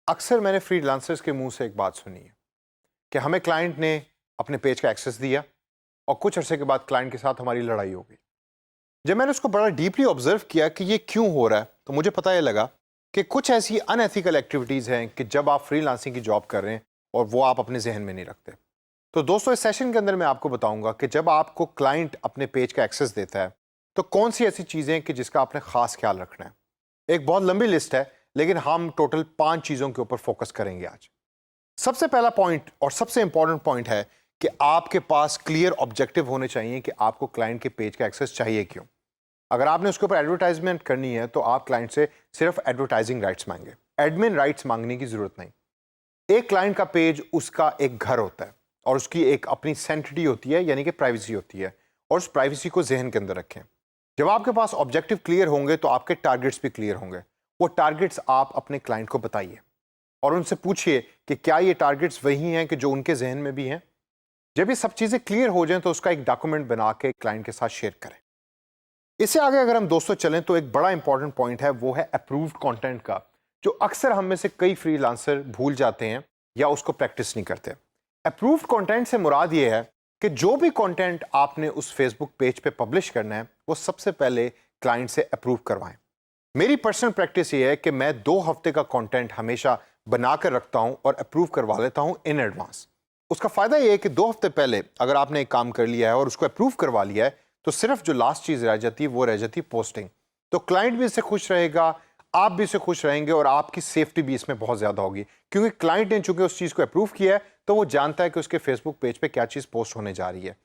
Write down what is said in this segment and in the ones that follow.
अक्सर मैंने फ्रीलांसर्स के मुंह से एक बात सुनी है कि हमें क्लाइंट ने अपने पेज का एक्सेस दिया और कुछ अरसे के बाद क्लाइंट के साथ हमारी लड़ाई हो गई। जब मैंने उसको बड़ा डीपली ऑब्जर्व किया कि ये क्यों हो रहा है, तो मुझे पता ये लगा कि कुछ ऐसी अनएथिकल एक्टिविटीज़ हैं कि जब आप फ्रीलांसिंग की जॉब कर रहे हैं और वो आप अपने जहन में नहीं रखते। तो दोस्तों, इस सेशन के अंदर मैं आपको बताऊंगा कि जब आपको क्लाइंट अपने पेज का एक्सेस देता है तो कौन सी ऐसी चीज़ें हैं कि जिसका आपने खास ख्याल रखना है। एक बहुत लंबी लिस्ट है, लेकिन हम टोटल 5 चीज़ों के ऊपर फोकस करेंगे आज। सबसे पहला पॉइंट और सबसे इंपॉर्टेंट पॉइंट है कि आपके पास क्लियर ऑब्जेक्टिव होने चाहिए कि आपको क्लाइंट के पेज का एक्सेस चाहिए क्यों। अगर आपने उसके ऊपर एडवर्टाइजमेंट करनी है तो आप क्लाइंट से सिर्फ एडवर्टाइजिंग राइट्स मांगे, एडमिन राइट्स मांगने की जरूरत नहीं। एक क्लाइंट का पेज उसका एक घर होता है और उसकी एक अपनी सेंटिटी होती है, यानी कि प्राइवेसी होती है, और उस प्राइवेसी को जहन के अंदर रखें। जब आपके पास ऑब्जेक्टिव क्लियर होंगे तो आपके टारगेट्स भी क्लियर होंगे। वो टारगेट्स आप अपने क्लाइंट को बताइए और उनसे पूछिए कि क्या ये टारगेट्स वही हैं कि जो उनके जहन में भी हैं। जब ये सब चीज़ें क्लियर हो जाएं तो उसका एक डॉक्यूमेंट बना के क्लाइंट के साथ शेयर करें। इससे आगे अगर हम दोस्तों चलें तो एक बड़ा इंपॉर्टेंट पॉइंट है, वो है अप्रूव्ड कंटेंट का, जो अक्सर हम में से कई फ्रीलांसर भूल जाते हैं या उसको प्रैक्टिस नहीं करते। अप्रूव्ड कंटेंट से मुराद ये है कि जो भी कंटेंट आपने उस फेसबुक पेज पे पब्लिश करना है वो सबसे पहले क्लाइंट से अप्रूव करवाएं। मेरी पर्सनल प्रैक्टिस ये है कि मैं 2 हफ्ते का कंटेंट हमेशा बनाकर रखता हूं और अप्रूव करवा लेता हूं इन एडवांस। उसका फायदा ये है कि 2 हफ्ते पहले अगर आपने एक काम कर लिया है और उसको अप्रूव करवा लिया है तो सिर्फ जो लास्ट चीज रह जाती है वो रह जाती है पोस्टिंग। तो क्लाइंट भी इससे खुश रहेगा, आप भी इससे खुश रहेंगे और आपकी सेफ्टी भी इसमें बहुत ज्यादा होगी, क्योंकि क्लाइंट ने चूंकि उस चीज को अप्रूव किया है तो वो जानता है कि उसके फेसबुक पेज पे क्या चीज पोस्ट होने जा रही है।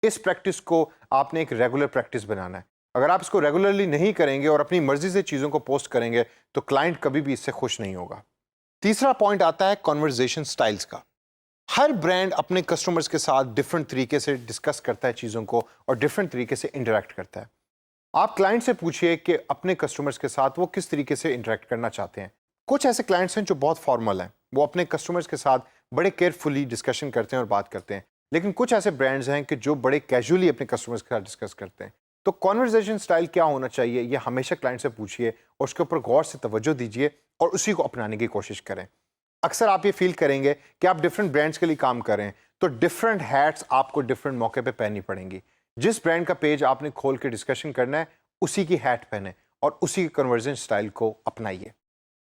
इस प्रैक्टिस को आपने एक रेगुलर प्रैक्टिस बनाना है। अगर आप इसको रेगुलरली नहीं करेंगे और अपनी मर्जी से चीजों को पोस्ट करेंगे तो क्लाइंट कभी भी इससे खुश नहीं होगा। तीसरा पॉइंट आता है कॉन्वर्जेशन स्टाइल्स का। हर ब्रांड अपने कस्टमर्स के साथ डिफरेंट तरीके से डिस्कस करता है चीज़ों को और डिफरेंट तरीके से इंटरेक्ट करता है। आप क्लाइंट से पूछिए कि अपने कस्टमर्स के साथ वो किस तरीके से इंटरेक्ट करना चाहते हैं। कुछ ऐसे क्लाइंट्स हैं जो बहुत फॉर्मल हैं, वो अपने कस्टमर्स के साथ बड़े केयरफुली डिस्कशन करते हैं और बात करते हैं, लेकिन कुछ ऐसे ब्रांड्स हैं कि जो बड़े कैजुअली अपने कस्टमर्स के साथ डिस्कस करते हैं। तो कॉन्वर्जेशन स्टाइल क्या होना चाहिए, ये हमेशा क्लाइंट से पूछिए और उसके ऊपर गौर से तवज्जो दीजिए और उसी को अपनाने की कोशिश करें। अक्सर आप ये फील करेंगे कि आप डिफरेंट ब्रांड्स के लिए काम कर रहे हैं तो डिफरेंट हैट्स आपको डिफरेंट मौके पे पहननी पड़ेंगी। जिस ब्रांड का पेज आपने खोल के डिस्कशन करना है उसी की हैट पहने और उसी कन्वर्जन स्टाइल को अपनाइए।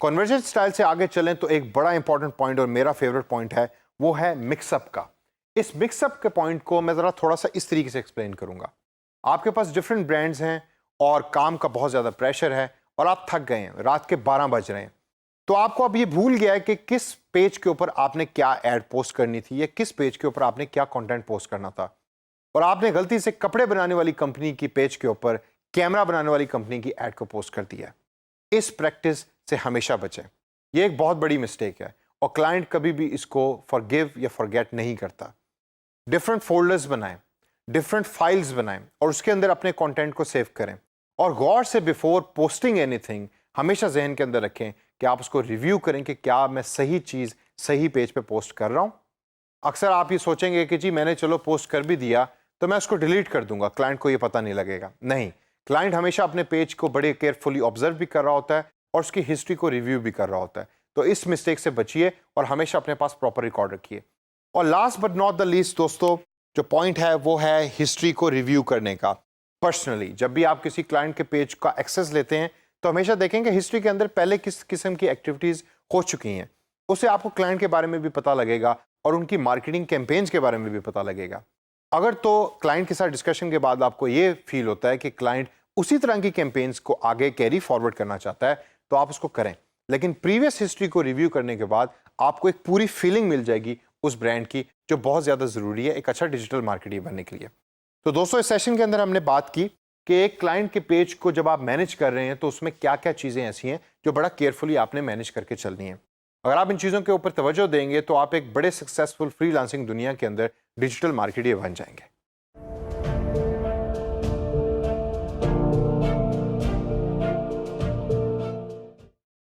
कन्वर्जन स्टाइल से आगे चलें तो एक बड़ा इंपॉर्टेंट पॉइंट और मेरा फेवरेट पॉइंट है, वो है मिक्सअप का। इस मिक्सअप के पॉइंट को मैं ज़रा थोड़ा सा इस तरीके से एक्सप्लेन करूंगा। आपके पास डिफरेंट ब्रांड्स हैं और काम का बहुत ज़्यादा प्रेशर है और आप थक गए हैं, रात के 12 बज रहे हैं, तो आपको अब ये भूल गया है कि किस पेज के ऊपर आपने क्या ऐड पोस्ट करनी थी या किस पेज के ऊपर आपने क्या कंटेंट पोस्ट करना था, और आपने गलती से कपड़े बनाने वाली कंपनी की पेज के ऊपर कैमरा बनाने वाली कंपनी की ऐड को पोस्ट कर दिया। इस प्रैक्टिस से हमेशा बचें, ये एक बहुत बड़ी मिस्टेक है और क्लाइंट कभी भी इसको फॉरगिव या फॉरगेट नहीं करता। डिफरेंट फोल्डर्स बनाएं, डिफरेंट फाइल्स बनाएं और उसके अंदर अपने कंटेंट को सेव करें और गौर से बिफोर पोस्टिंग एनीथिंग हमेशा जहन के अंदर रखें कि आप उसको रिव्यू करें कि क्या मैं सही चीज़ सही पेज पे पोस्ट कर रहा हूं। अक्सर आप ये सोचेंगे कि जी मैंने चलो पोस्ट कर भी दिया तो मैं उसको डिलीट कर दूंगा, क्लाइंट को ये पता नहीं लगेगा। नहीं, क्लाइंट हमेशा अपने पेज को बड़े केयरफुली ऑब्जर्व भी कर रहा होता है और उसकी हिस्ट्री को रिव्यू भी कर रहा होता है। तो इस मिस्टेक से बचिए और हमेशा अपने पास प्रॉपर रिकॉर्ड रखिए। और last but not the least दोस्तों, जो पॉइंट है वो है हिस्ट्री को रिव्यू करने का। पर्सनली जब भी आप किसी क्लाइंट के पेज का एक्सेस लेते हैं तो हमेशा देखेंगे हिस्ट्री के अंदर पहले किस किस्म की एक्टिविटीज़ हो चुकी हैं। उससे आपको क्लाइंट के बारे में भी पता लगेगा और उनकी मार्केटिंग कैंपेन्स के बारे में भी पता लगेगा। अगर तो क्लाइंट के साथ डिस्कशन के बाद आपको ये फील होता है कि क्लाइंट उसी तरह की कैंपेन्स को आगे कैरी फॉरवर्ड करना चाहता है तो आप उसको करें, लेकिन प्रीवियस हिस्ट्री को रिव्यू करने के बाद आपको एक पूरी फीलिंग मिल जाएगी उस ब्रांड की, जो बहुत ज़्यादा ज़रूरी है एक अच्छा डिजिटल मार्केटर बनने के लिए। तो दोस्तों, इस सेशन के अंदर हमने बात की कि एक क्लाइंट के पेज को जब आप मैनेज कर रहे हैं तो उसमें क्या क्या चीज़ें ऐसी हैं जो बड़ा केयरफुली आपने मैनेज करके चलनी है। अगर आप इन चीज़ों के ऊपर तवज्जो देंगे तो आप एक बड़े सक्सेसफुल फ्रीलांसिंग दुनिया के अंदर डिजिटल मार्केटर बन जाएंगे।